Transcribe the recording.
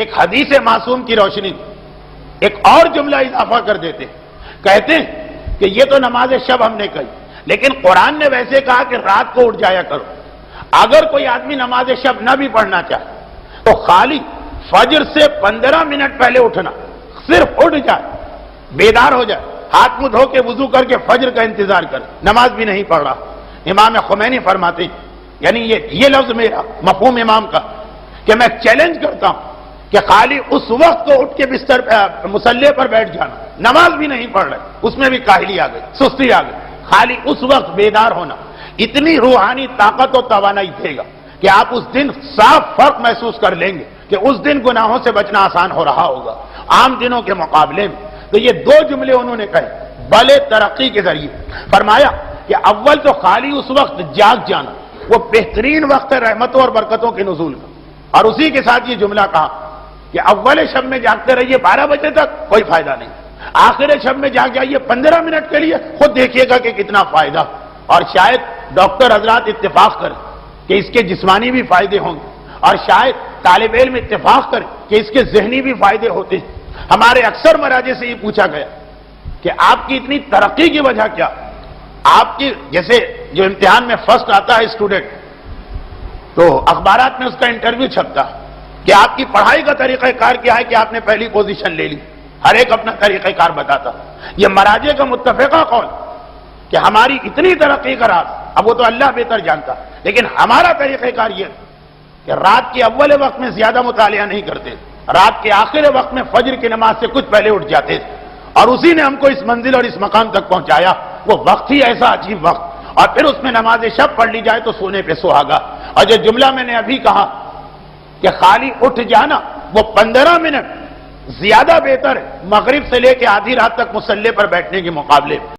ایک حدیث معصوم کی روشنی ایک اور جملہ اضافہ کر دیتے، کہتے ہیں کہ یہ تو نماز شب ہم نے کہی، لیکن قرآن نے ویسے کہا کہ رات کو اٹھ جایا کرو۔ اگر کوئی آدمی نماز شب نہ بھی پڑھنا چاہے تو خالی فجر سے 15 منٹ پہلے اٹھنا، صرف اٹھ جائے، بیدار ہو جائے، ہاتھ منہ دھو کے وضو کر کے فجر کا انتظار کرے، نماز بھی نہیں پڑھ رہا۔ امام خمینی فرماتے ہیں، یعنی یہ لفظ میرا مفہوم امام کا، کہ میں چیلنج کرتا ہوں کہ خالی اس وقت کو اٹھ کے بستر مصلی پر بیٹھ جانا، نماز بھی نہیں پڑھ رہے، اس میں بھی کاہلی آ گئی، سستی آ گئی، خالی اس وقت بیدار ہونا اتنی روحانی طاقت و توانائی دے گا کہ آپ اس دن صاف فرق محسوس کر لیں گے کہ اس دن گناہوں سے بچنا آسان ہو رہا ہوگا عام دنوں کے مقابلے میں۔ تو یہ دو جملے انہوں نے کہے بلے ترقی کے ذریعے، فرمایا کہ اول تو خالی اس وقت جاگ جانا وہ بہترین وقت ہے رحمتوں اور برکتوں کے نزول کا، اور اسی کے ساتھ یہ جملہ کہا کہ اول شب میں جاگتے رہیے 12 بجے تک، کوئی فائدہ نہیں، آخر شب میں جاگ جائیے 15 منٹ کے لیے، خود دیکھیے گا کہ کتنا فائدہ۔ اور شاید ڈاکٹر حضرات اتفاق کریں کہ اس کے جسمانی بھی فائدے ہوں گے، اور شاید طالب علم اتفاق کریں کہ اس کے ذہنی بھی فائدے ہوتے ہیں۔ ہمارے اکثر مراجع سے یہ پوچھا گیا کہ آپ کی اتنی ترقی کی وجہ کیا؟ آپ کی جیسے جو امتحان میں فرسٹ آتا ہے اسٹوڈنٹ، تو اخبارات میں اس کا انٹرویو چھپتا کہ آپ کی پڑھائی کا طریقہ کار کیا ہے کہ آپ نے پہلی پوزیشن لے لی، ہر ایک اپنا طریقہ کار بتاتا۔ یہ مراجع کا متفقہ قول کہ ہماری اتنی ترقی کا راز، اب وہ تو اللہ بہتر جانتا، لیکن ہمارا طریقہ کار یہ کہ رات کے اول وقت میں زیادہ مطالعہ نہیں کرتے، رات کے آخر وقت میں فجر کی نماز سے کچھ پہلے اٹھ جاتے تھے، اور اسی نے ہم کو اس منزل اور اس مقام تک پہنچایا۔ وہ وقت ہی ایسا عجیب وقت، اور پھر اس میں نماز شب پڑھ لی جائے تو سونے پہ سہاگا۔ اور جو جملہ میں نے ابھی کہا کہ خالی اٹھ جانا وہ 15 منٹ زیادہ بہتر ہے مغرب سے لے کے آدھی رات تک مصلی پر بیٹھنے کے مقابلے۔